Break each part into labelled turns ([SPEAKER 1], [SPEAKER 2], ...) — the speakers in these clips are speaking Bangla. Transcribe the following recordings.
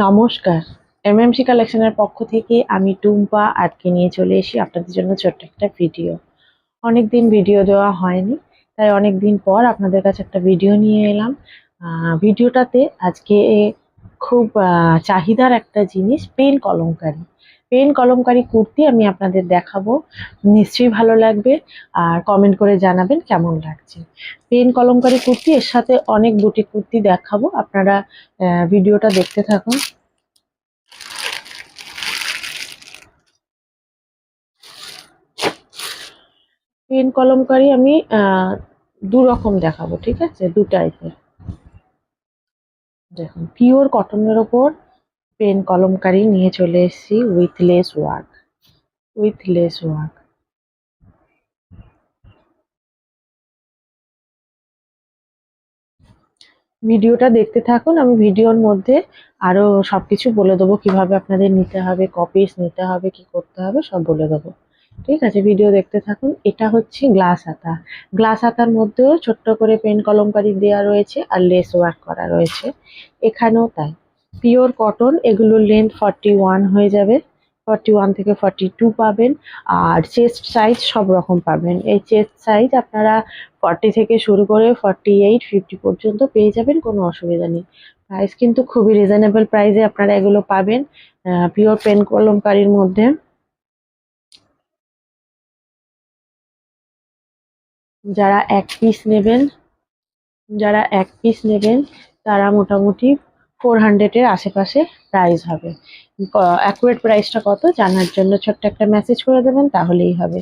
[SPEAKER 1] নমস্কার। এমএমসি কালেকশনের পক্ষ থেকে আমি টুম্পা আজকে নিয়ে চলে এসেছি আপনাদের জন্য ছোট্ট একটা ভিডিও। অনেকদিন ভিডিও দেওয়া হয়নি, তাই অনেকদিন পর আপনাদের কাছে একটা ভিডিও নিয়ে এলাম। ভিডিওটাতে আজকে খুব চাহিদার একটা জিনিস পেন কলমকারি কুর্তি আমি আপনাদের দেখাবো। নিশ্চয়ই ভালো লাগবে, আর কমেন্ট করে জানাবেন কেমন লাগছে। পেন কলমকারি কুর্তি, এর সাথে অনেক বুটিক কুর্তি দেখাবো। আপনারা ভিডিওটা দেখতে থাকুন। পেন কলমকারি আমি দু রকম দেখাবো, ঠিক আছে? দু টাইপের। দেখুন, পিওর কটনের ওপর পেন কলমকারি নিয়ে চলে এসেছি উইথ লেস ওয়ার্ক। ভিডিওটা দেখতে থাকুন। আমি ভিডিওর মধ্যে আরো সবকিছু বলে দেবো, কিভাবে আপনাদের নিতে হবে, কপিস নিতে হবে, কি করতে হবে সব বলে দেবো। ঠিক আছে, ভিডিও দেখতে থাকুন। এটা হচ্ছে গ্লাস হাতার মধ্যেও ছোট্ট করে পেন কলমকারি দেওয়া রয়েছে আর লেস ওয়ার্ক করা রয়েছে। এখানেও তাই, পিওর কটন। এগুলোর লেন্থ 41 হয়ে যাবে, 41 থেকে 42 পাবেন। আর চেস্ট সাইজ সব রকম পাবেন। এই চেস্ট সাইজ আপনারা 40 থেকে শুরু করে 48, 50 পর্যন্ত পেয়ে যাবেন, কোনো অসুবিধা নেই। প্রাইস কিন্তু খুবই রিজনেবল প্রাইসে আপনারা এগুলো পাবেন, পিওর পেন কলমকারির মধ্যে। যারা এক পিস নেবেন তারা মোটামুটি 400-এর আশেপাশে প্রাইস হবে। অ্যাকুরেট প্রাইসটা কত জানার জন্য ছোট্ট একটা মেসেজ করে দেবেন, তাহলেই হবে।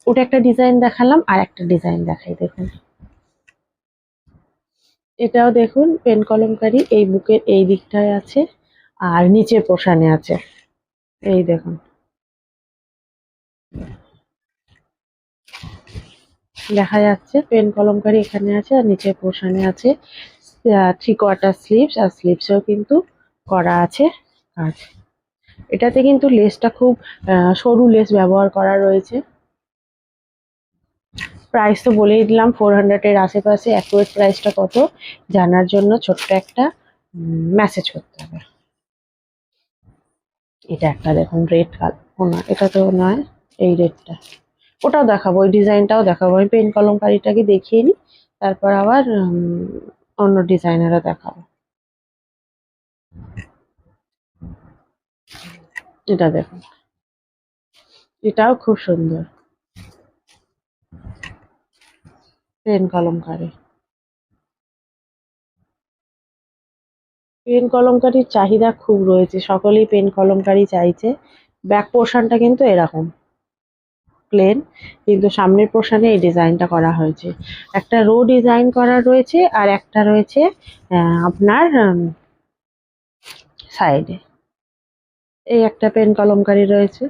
[SPEAKER 1] ওটা একটা ডিজাইন দেখালাম, আর একটা ডিজাইন দেখাই। দেখুন, এটাও দেখুন পেন কলমকারি। এই বুকের এই দিকটায় আছে আর নিচে পোষানে আছে। এই দেখুন, দেখা যাচ্ছে পেন কলমকারি এখানে আছে আর নিচে পোষানে আছে। 3/4 স্লিভস, আর স্লিভসেও কিন্তু করা আছে কাজ। এটাতে কিন্তু লেসটা খুব সরু লেস ব্যবহার করা রয়েছে। প্রাইস তো বলেই দিলাম 400-এর আশেপাশে। অ্যাকুরেট প্রাইসটা কত জানার জন্য ছোট্ট একটা মেসেজ করতে হবে। এটা একটা দেখুন, রেড কালার। ও না, এটা তো নয়, এই রেডটা। ওটাও দেখাবো, ওই ডিজাইনটাও দেখাবো। আমি পেন কলমকারিটাকে দেখিয়ে নিই, তারপর আবার অন্য ডিজাইনেরও দেখাবো। এটা দেখুন, এটাও খুব সুন্দর পেন কলমকারি। পেন কলমকারির চাহিদা খুব রয়েছে, সকলেই পেন কলমকারি চাইছে। ব্যাক পোর্শনটা কিন্তু এরকম প্লেন, কিন্তু সামনের পোর্শনে এই ডিজাইনটা করা হয়েছে। একটা রো ডিজাইন করা রয়েছে, আর একটা রয়েছে আপনার সাইডে। এই একটা পেন কলমকারি রয়েছে।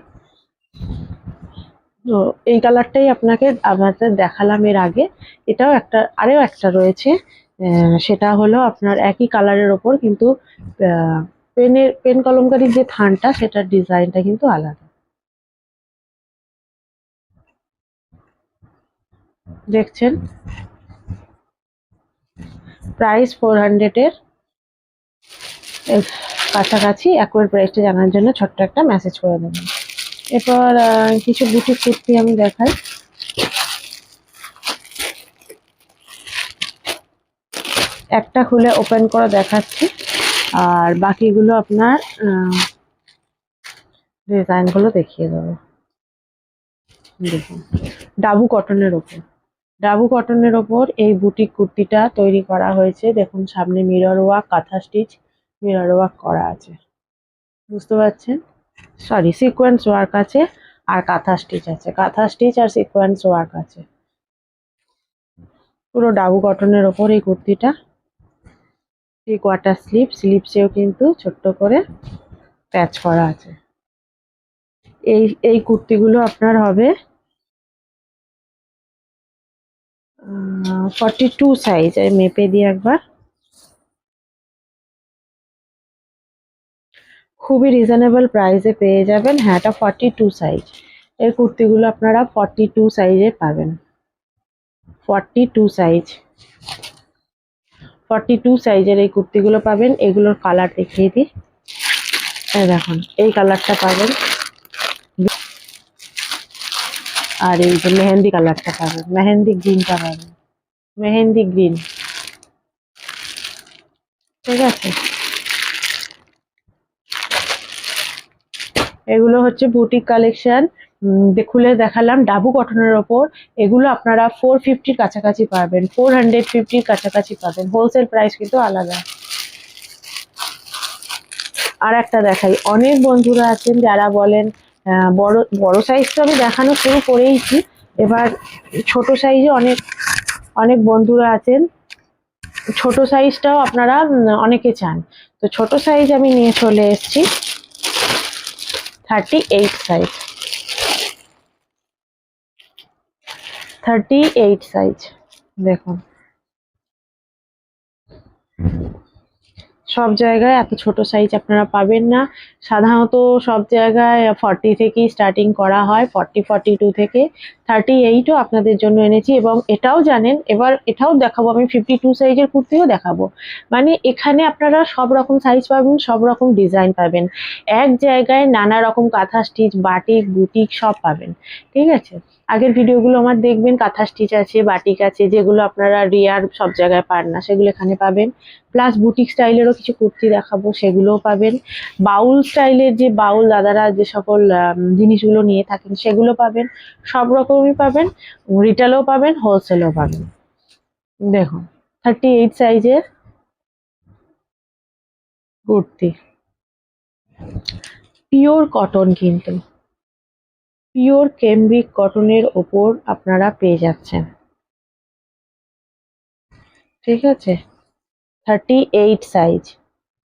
[SPEAKER 1] তো এই কালারটাই আপনাদের দেখালাম এর আগে। এটাও একটা, আরও একটা রয়েছে। সেটা হলো আপনার একই কালারের ওপর, কিন্তু পেন কলমকারির যে থানটা, সেটার ডিজাইনটা কিন্তু আলাদা। দেখছেন, প্রাইস 400-এর কাছাকাছি। অ্যাকুরেট প্রাইসটা জানার জন্য ছোট্ট একটা মেসেজ করে দেবেন। এরপর কিছু বুটিক কুর্তি আমি দেখাই। একটা খুলে ওপেন করে দেখাচ্ছি, আর বাকিগুলো আপনার ডিজাইনগুলো দেখিয়ে দেবো। দেখুন, ডাবু কটনের ওপর এই বুটিক কুর্তিটা তৈরি করা হয়েছে। দেখুন, সামনে মিরর ওয়ার্ক, কাঁথা স্টিচ মিরর ওয়ার্ক করা আছে, বুঝতে পারছেন? সরি, সিকোয়েন্স ওয়ার্ক আছে আর কাঁথা স্টিচ আছে। কাঁথা স্টিচ আর সিকোয়েন্স ওয়ার্ক আছে। পুরো ডাবু কটনের ওপর এই কুর্তিটা। 3/4 স্লিভসেও কিন্তু ছোট্ট করে প্যাচ করা আছে। এই এই কুর্তিগুলো আপনার হবে 42 সাইজ। আমি মেপে দিই একবার। খুবই রিজনেবল প্রাইসে পেয়ে যাবেন। হ্যাঁ, এটা 42 সাইজ। এই কুর্তিগুলো আপনারা 42 সাইজে পাবেন। 42 সাইজ, 42 সাইজের এই কুর্তিগুলো পাবেন। এগুলোর কালার দেখিয়ে দিই। এই দেখুন এই কালারটা পাবেন, আর এই যে মেহেন্দি কালারটা পাবেন, মেহেন্দি গ্রিনটা পাবেন, মেহেন্দি গ্রিন। ঠিক আছে, এগুলো হচ্ছে বুটিক কালেকশন। খুলে দেখালাম ডাবু কটনের ওপর। এগুলো আপনারা 450 কাছাকাছি পাবেন, 450 কাছাকাছি পাবেন, হোলসেল প্রাইস কিন্তু আলাদা। আর একটা দেখাই, অনেক বন্ধুরা আছেন যারা বলেন বড় বড় সাইজ তো আমি দেখানো শুরু করেইছি, এবার ছোট সাইজে অনেক অনেক বন্ধুরা আছেন, ছোট সাইজটাও আপনারা অনেকে চান, তো ছোট সাইজ আমি নিয়ে চলে এসেছি 38 সাইজ, 38 সাইজ। দেখুন সব জায়গায় এত ছোট সাইজ আপনারা পাবেন না, সাধারণত সব জায়গায় 40 থেকেই স্টার্টিং করা হয়, 40 42 থেকে। 38ও আপনাদের জন্য এনেছি, এবং এটাও জানেন, এবার এটাও দেখাবো আমি, 52 সাইজের কুর্তিও দেখাবো। মানে এখানে আপনারা সব রকম সাইজ পাবেন, সব রকম ডিজাইন পাবেন, এক জায়গায় নানা রকম কাঁথা স্টিচ, বাটিক, বুটিক সব পাবেন। ঠিক আছে, আগের ভিডিওগুলো আমার দেখবেন, কাঁথা স্টিচ আছে, বাটিক আছে, যেগুলো আপনারা রিয়ার সব জায়গায় পান না সেগুলো এখানে পাবেন। প্লাস বুটিক স্টাইলেরও কিছু কুর্তি দেখাবো, সেগুলোও পাবেন। বাউল স্টাইলের যে বাউল দাদারা যে সকল জিনিসগুলো নিয়ে থাকেন সেগুলো পাবেন, সব রকমই পাবেন, রিটেলও পাবেন, হোলসেলও পাবেন। দেখুন 38 সাইজের কুর্তি, পিওর কটন, কিন্তু পিওর ক্যামব্রিক কটনের ওপর আপনারা পেয়ে যাচ্ছেন। ঠিক আছে, 38 সাইজ।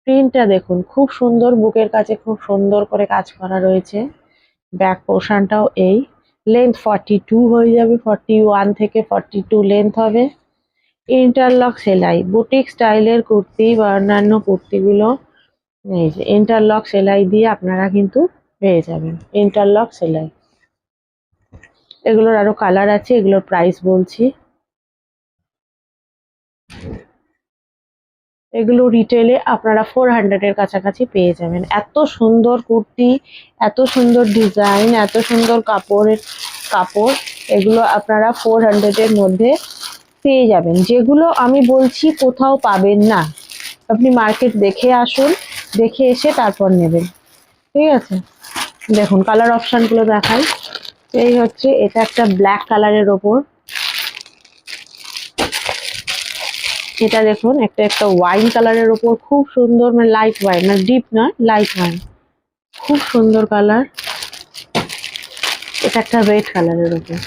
[SPEAKER 1] প্রিন্টটা দেখুন খুব সুন্দর, বুকের কাছে খুব সুন্দর করে কাজ করা রয়েছে, ব্যাক পোর্শনটাও এই, লেন্থ 42 হয়ে যাবে, 41 থেকে 42 লেন্থ হবে। ইন্টারলক সেলাই, বুটিক স্টাইলের কুর্তি বা অন্যান্য কুর্তিগুলো এই যে ইন্টারলক সেলাই দিয়ে আপনারা কিন্তু পেয়ে যাবেন, ইন্টারলক সেলাই। এগুলোর আরো কালার আছে, এগুলোর প্রাইস বলছি। এগুলো রিটেলে আপনারা 400 এর কাছাকাছি পেয়ে যাবেন। এত সুন্দর কুর্তি, এত সুন্দর ডিজাইন, এত সুন্দর কাপড়, এগুলো আপনারা 400 এর মধ্যে পেয়ে যাবেন, যেগুলো আমি বলছি কোথাও পাবেন না। আপনি মার্কেট দেখে আসুন, দেখে এসে তারপর নেবেন। ঠিক আছে, দেখুন কালার অপশনগুলো দেখাই। এই হচ্ছে, এটা একটা ব্ল্যাক কালারের ওপর, এটা দেখুন একটা একটা ওয়াইন কালারের ওপর, খুব সুন্দর, মানে লাইট ওয়াইন, মানে ডিপ নয়, লাইট ওয়াইন, খুব সুন্দর কালার। এটা একটা রেড কালারের ওপর।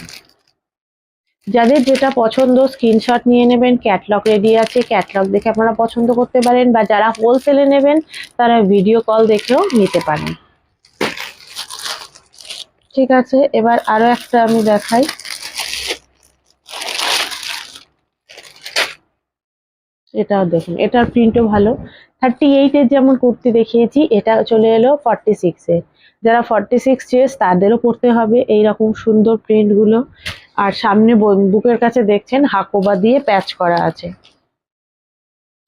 [SPEAKER 1] যাদের যেটা পছন্দ স্ক্রিনশট নিয়ে নেবেন, ক্যাটলগ রেডি আছে, ক্যাটলগ দেখে আপনারা পছন্দ করতে পারেন, বা যারা হোলসেলে নেবেন তারা ভিডিও কল দেখেও নিতে পারেন। ঠিক আছে, এবার আরো একটা আমি দেখাই। এটাও দেখুন, এটার প্রিন্টও ভালো। 38 এর যেমন কুর্তি দেখিয়েছি, এটা চলে এলো 46 এ। যারা 46 চেয়েছে তাদেরও পড়তে হবে এইরকম সুন্দর প্রিন্টগুলো। আর সামনে বুকের কাছে দেখছেন হাকোবা দিয়ে প্যাচ করা আছে,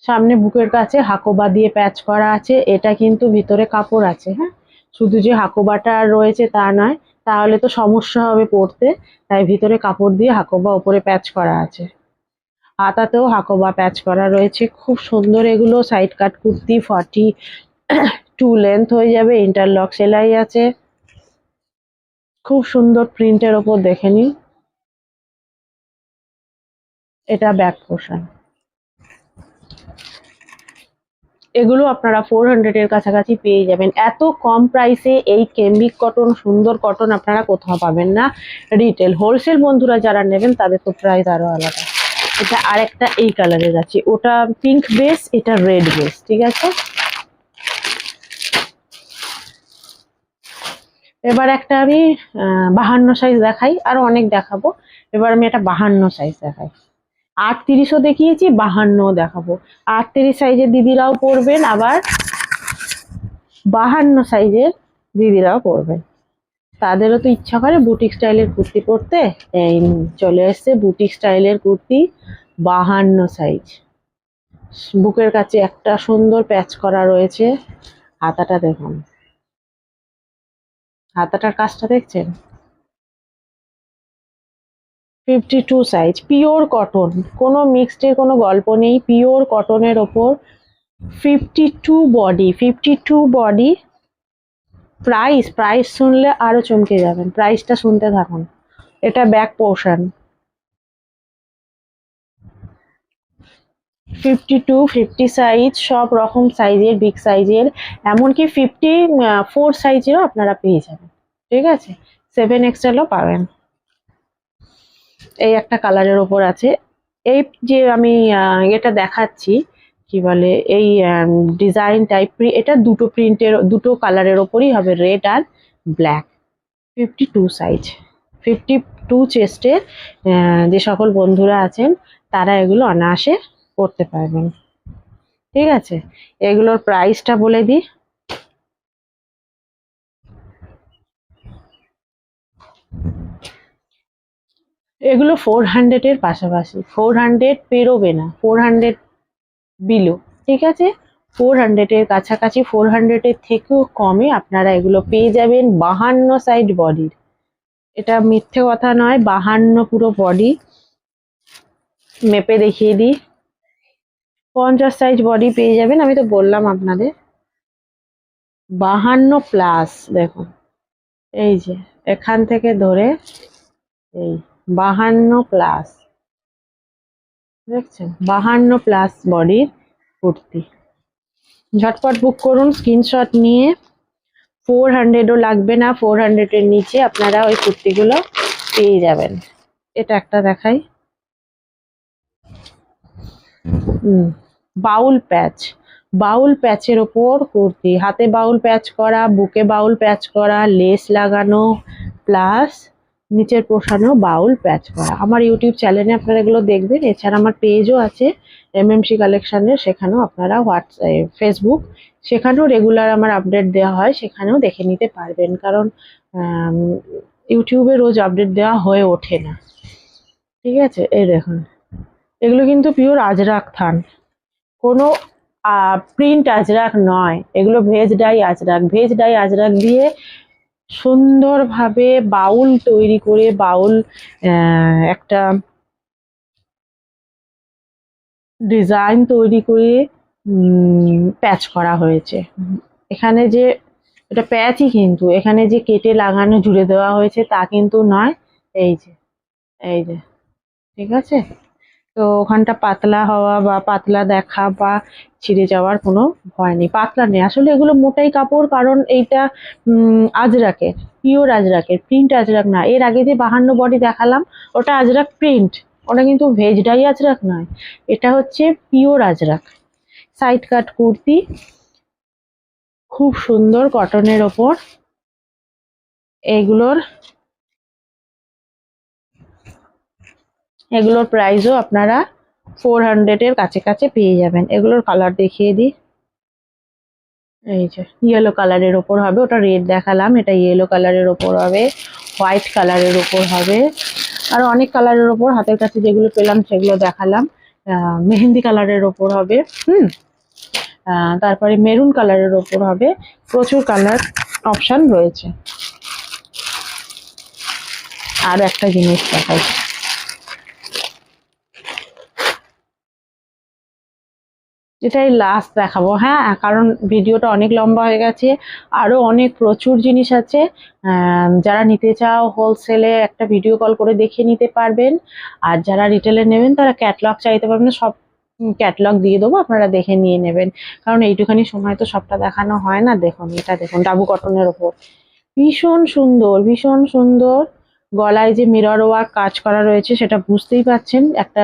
[SPEAKER 1] সামনে বুকের কাছে হাকোবা দিয়ে প্যাচ করা আছে, এটা কিন্তু ভিতরে কাপড় আছে। হ্যাঁ, শুধু যে হাকোবাটা রয়েছে তা নয়, তাহলে তো সমস্যা হবে পরতে, তাই ভিতরে কাপড় দিয়ে হাকোবা ওপরে প্যাচ করা আছে। হাতাতেও হাকোবা প্যাচ করা রয়েছে, খুব সুন্দর। এগুলো সাইড কাট কুর্তি, 42 লেন্থ হয়ে যাবে, ইন্টারলক সেলাই আছে, খুব সুন্দর প্রিন্টের ওপর দেখে নিন। এটা ব্যাক পোর্শন। এগুলো আপনারা 400 এর কাছাকাছি পেয়ে যাবেন। এত কম প্রাইসে এই ক্যামব্রিক কটন, সুন্দর কটন আপনারা কোথাও পাবেন না রিটেল। হোলসেল বন্ধুরা যারা নেবেন তাদের তো প্রাইস আরো আলাদা। এটা আরেকটা এই কালারের আছে, ওটা পিঙ্ক বেস, এটা রেড বেস। ঠিক আছে, এবার একটা আমি 52 সাইজ দেখাই, আরো অনেক দেখাবো, এবার আমি একটা 52 সাইজ দেখাই। 38ও দেখিয়েছি, 52ও দেখাবো। 38 সাইজের দিদিরাও পরবেন, আবার 52 সাইজের দিদিরাও পরবেন, তাদেরও তো ইচ্ছা করে বুটিক স্টাইলের কুর্তি পরতে। এই চলে এসছে বুটিক স্টাইলের কুর্তি, 52 সাইজ। বুকের কাছে একটা সুন্দর প্যাচ করা রয়েছে, হাতাটা দেখুন, হাতাটার কাজটা দেখছেন, 52 সাইজ, পিওর কটন, কোনো মিক্সডের কোনো গল্প নেই, পিওর কটনের ওপর 52 বডি, 52 বডি। প্রাইস প্রাইস শুনলে আরো চমকে যাবেন, প্রাইসটা শুনতে থাকুন। এটা ব্যাক পোর্শন, 52 50 সাইজ, সব রকম সাইজের, বিগ সাইজের, এমনকি 54 সাইজেরও আপনারা পেয়ে যাবেন। ঠিক আছে, 7XLও পাবেন। এই একটা কালারের ওপর আছে। এই যে আমি এটা দেখাচ্ছি, কি বলে, এই ডিজাইন টাইপ, এটা দুটো প্রিন্টের, দুটো কালারের ওপরই হবে, রেড আর ব্ল্যাক। 52 সাইজ, 52 চেস্টের যে সকল বন্ধুরা আছেন তারা এগুলো অনায়াসে করতে পারবেন। ঠিক আছে, এগুলোর প্রাইসটা বলে দিই। এগুলো 400 এর পাশাপাশি, 400 পেরোবে না, 400 বিলো। ঠিক আছে, 400 এর কাছাকাছি, 400 এর থেকেও কমে আপনারা এগুলো পেয়ে যাবেন। 52 সাইড বডির, এটা মিথ্যে কথা নয়, 52 পুরো বডি। মেপে দেখিয়ে দিই, 50 সাইজ বডি পেয়ে যাবেন, আমি তো বললাম আপনাদের 52 প্লাস। দেখুন এই যে এখান থেকে ধরে এই 52 প্লাস, দেখছেন, 52 প্লাস বডির কুর্তি। ঝটপট বুক করুন স্ক্রিনশট নিয়ে। 400ও লাগবে না, 400 এর নিচে আপনারা ওই কুর্তিগুলো পেয়ে যাবেন। এটা একটা দেখাই, বাউল প্যাচ, বাউল প্যাচের ওপর কুর্তি, হাতে বাউল প্যাচ করা, বুকে বাউল প্যাচ করা, লেস লাগানো, প্লাস নিচের পোর্শনেও বাউল প্যাচ করা। আমার ইউটিউব চ্যানেলে আপনারা এগুলো দেখবেন, এছাড়া আমার পেজও আছে এমএমসি কালেকশনের, সেখানেও আপনারা হোয়াটসঅ্যাপ, ফেসবুক, সেখানেও রেগুলার আমার আপডেট দেওয়া হয়, সেখানেও দেখে নিতে পারবেন, কারণ ইউটিউবে রোজ আপডেট দেওয়া হয়ে ওঠে না। ঠিক আছে, এই দেখুন, এগুলো কিন্তু পিওর আজরাক থান, কোনো প্রিন্ট আজরাক নয়, এগুলো veg die Ajrak, veg die Ajrak দিয়ে সুন্দরভাবে বাউল তৈরি করে, বাউল একটা ডিজাইন তৈরি করে প্যাচ করা হয়েছে। এখানে যে এটা প্যাচই, কিন্তু এখানে যে কেটে লাগানো জুড়ে দেওয়া হয়েছে তা কিন্তু নয়। এই যে, এই যে, ঠিক আছে, তো ওখানটা পাতলা হওয়া বা পাতলা দেখা বা ছিঁড়ে যাওয়ার কোনো ভয় নেই, পাতলা নেই, আসলে এগুলো মোটাই কাপড়, কারণ এইটা আজরাকের, পিওর আজরাকের, প্রিন্ট আজরাক না। এর আগে যে 52 বডি দেখালাম ওটা আজরাক প্রিন্ট, ওটা কিন্তু ভেজ ডাই আজরাক নয়, এটা হচ্ছে পিওর আজরাক। সাইড কাট কুর্তি, খুব সুন্দর কটনের ওপর, এগুলোর এগুলোর প্রাইসও আপনারা 400 এর কাছে কাছে পেয়ে যাবেন। এগুলোর কালার দেখিয়ে দিই, এই যে ইয়েলো কালারের ওপর হবে, ওটা রেড দেখালাম, এটা ইয়েলো কালারের ওপর হবে, হোয়াইট কালারের ওপর হবে, আর অনেক কালারের ওপর হাতের কাছে যেগুলো পেলাম সেগুলো দেখালাম। মেহেন্দি কালারের ওপর হবে, তারপরে মেরুন কালারের ওপর হবে, প্রচুর কালার অপশন রয়েছে। আর একটা জিনিস দেখাই, এটাই লাস্ট দেখাবো, হ্যাঁ, কারণ ভিডিওটা অনেক লম্বা হয়ে গেছে, আরো অনেক প্রচুর জিনিস আছে। যারা নিতে চাও হোলসেলে একটা ভিডিও কল করে দেখে নিতে পারবেন, আর যারা রিটেলে নেবেন তারা ক্যাটলগ চাইতে পারবেন, সব ক্যাটলগ দিয়ে দেবো, আপনারা দেখে নিয়ে নেবেন, কারণ এইটুখানি সময় তো সবটা দেখানো হয় না। দেখুন এটা দেখুন, ডাবু কটনের ওপর, ভীষণ সুন্দর, ভীষণ সুন্দর, গলায় যে মিরর ওয়ার্ক কাজ করা রয়েছে সেটা বুঝতেই পাচ্ছেন, একটা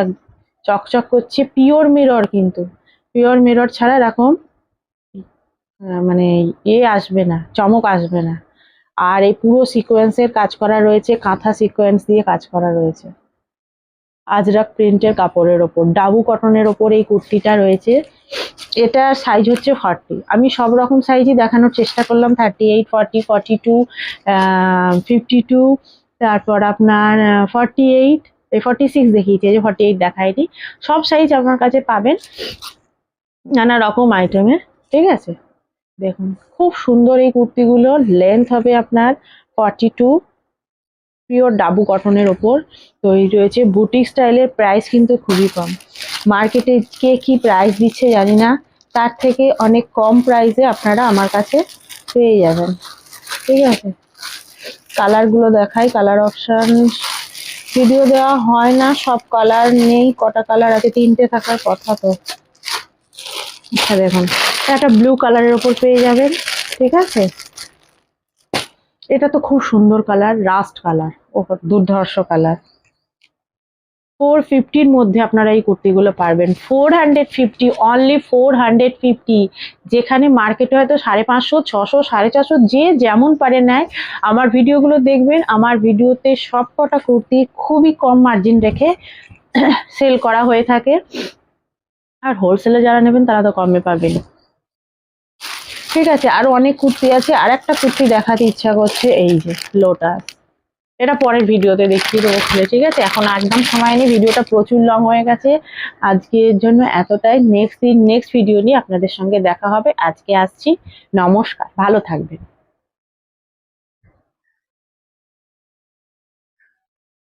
[SPEAKER 1] চকচক করছে, পিওর মিরর, কিন্তু পিওর মিরর ছাড়া এরকম মানে আসবে না, চমক আসবে না। আর এই পুরো সিকোয়েন্সের কাজ করা রয়েছে, কাঁথা সিকোয়েন্স দিয়ে কাজ করা রয়েছে, আজরাক প্রিন্টের কাপড়ের ওপর, ডাবু কটনের ওপর এই কুর্তিটা রয়েছে। এটা সাইজ হচ্ছে 40, আমি সব রকম সাইজই দেখানোর চেষ্টা করলাম, 38, 40, 42, 52, তারপর আপনার 48, 46 দেখিয়েছে, যে 48 দেখায়নি, সব সাইজ আপনার কাছে পাবেন নানা রকম আইটেমের। ঠিক আছে, দেখুন খুব সুন্দর এই কুর্তিগুলো। লেন্থ হবে আপনার 42, পিওর ডাবু কটনের ওপর তৈরি রয়েছে। বুটিক স্টাইলের প্রাইস কিন্তু খুবই কম। মার্কেটে কে কি প্রাইস দিচ্ছে জানি না, তার থেকে অনেক কম প্রাইসে আপনারা আমার কাছে পেয়ে যাবেন। ঠিক আছে, কালারগুলো দেখাই। কালার অপশন ভিডিও দেওয়া হয় না, সব কালার নেই, কটা কালার আছে, 3টে থাকার কথা তো। আচ্ছা দেখুন, একটা ব্লু কালারের ওপর পেয়ে যাবেন। ঠিক আছে, এটা তো খুব সুন্দর কালার, রাস্ট কালার, ও দুর্ধর্ষ কালার। 450-র মধ্যে আপনারা এই কুর্তিগুলো পারবেন। 450, অনলি 450। যেখানে মার্কেটে হয়তো 550, 600, 450, যে যেমন পারে নেয়। আমার ভিডিওগুলো দেখবেন, আমার ভিডিওতে সব কটা কুর্তি খুবই কম মার্জিন রেখে সেল করা হয়ে থাকে। আর হোলসেলে যারা নেবেন তারা তো কমে পাবেন। ঠিক আছে, আরো অনেক কুর্তি আছে। আর একটা কুর্তি দেখাতে ইচ্ছা করছে, এই যে লোটাস। এটা পরের ভিডিওতে দেখিয়ে দেবো খুলে। ঠিক আছে, এখন একদম সময় নেই, ভিডিওটা প্রচুর লং হয়ে গেছে। আজকের জন্য এতটাই। নেক্সট ভিডিও নিয়ে আপনাদের সঙ্গে দেখা হবে। আজকে আসছি, নমস্কার, ভালো থাকবেন।